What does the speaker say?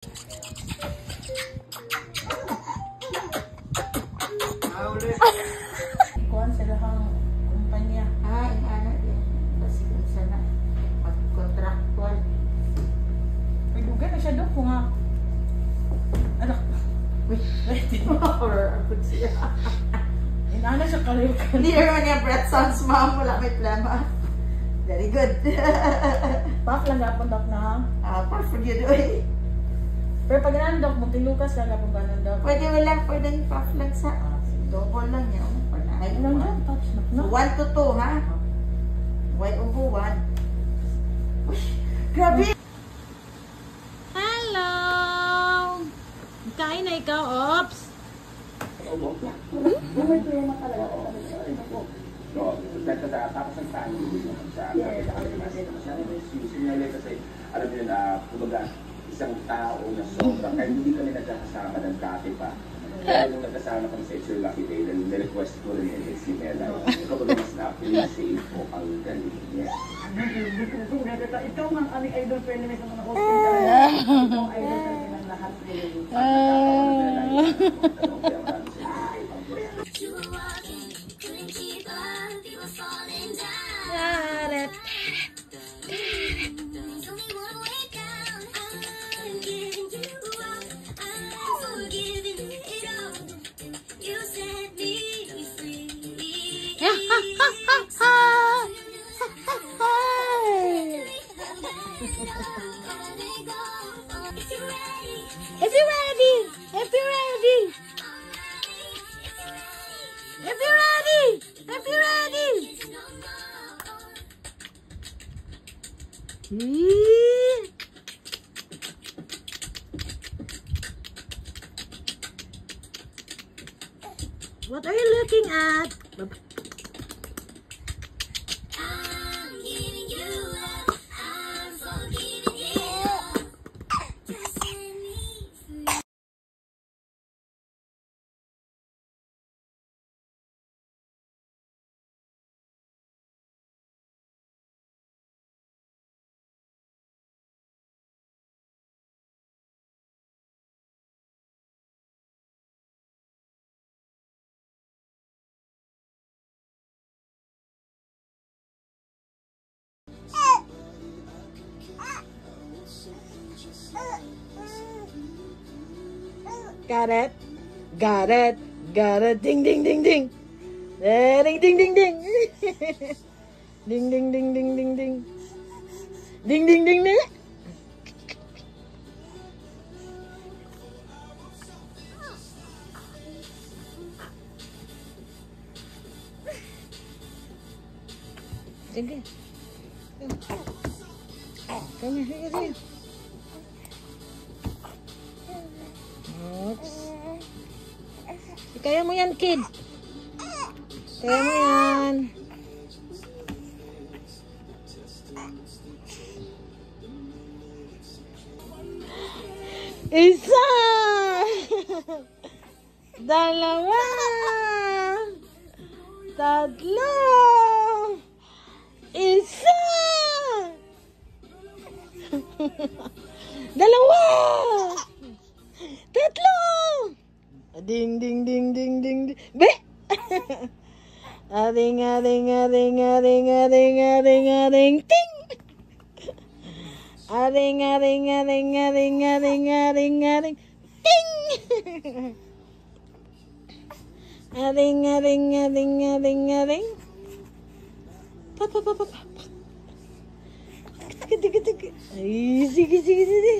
Kuhan sila kang kumpanya. Ano din. Kasi kung sana mag-contractual. May dugan na siya doon kung nga. Ano? Or ako siya. Inaana siya karir ka. Hindi naman yung breath sounds, ma'am. Wala may plama. Very good. Pak lang gapon dok na. Par for you doy. Pero pag nandok, magtilukas lang gapon ganun dok. Pwede mo lang, pwede yung puff lang sa double lang yun. Ay, ano dyan? Touch na. So, 1 to 2, ha? White ubo, 1. Uy, grabe! Hello! Kain na ikaw, Ops? Tapos ang saan sa sinyali kasi alam niyo na kumbaga isang tao na sobrang kahit hindi kami nagkakasama ng dati pa kaya nung nagkasama kami sa It's Your Lucky Day na-request ko rin yun si Mela kumbaga mas na-appreciate ko ang galing niya. Ito ang aming idol friend namin sa mga hospital. Ito ang idol friend ng lahat. Got it. If you're ready, if you're ready, if you're ready, if you're ready. What are you looking at? Got it? Got it? Got it? Ding ding ding ding. Ding ding ding ding. Ding ding ding ding ding ding. Ding ding ding ding. Sige. Come here. Oops. Kaya mo yan, kid. Kaya mo yan. Isa! Dalawa! Tatlo! Isa! Dalawa! Tatlo! Ding ding ding ding ding ding. Be! Ading ading ading ading ading ading ading ting. Ading ading ading ading ading ading ading ting. Ading ading ading ading ading. Pa pa pa pa pa. Ay, sige sige sige.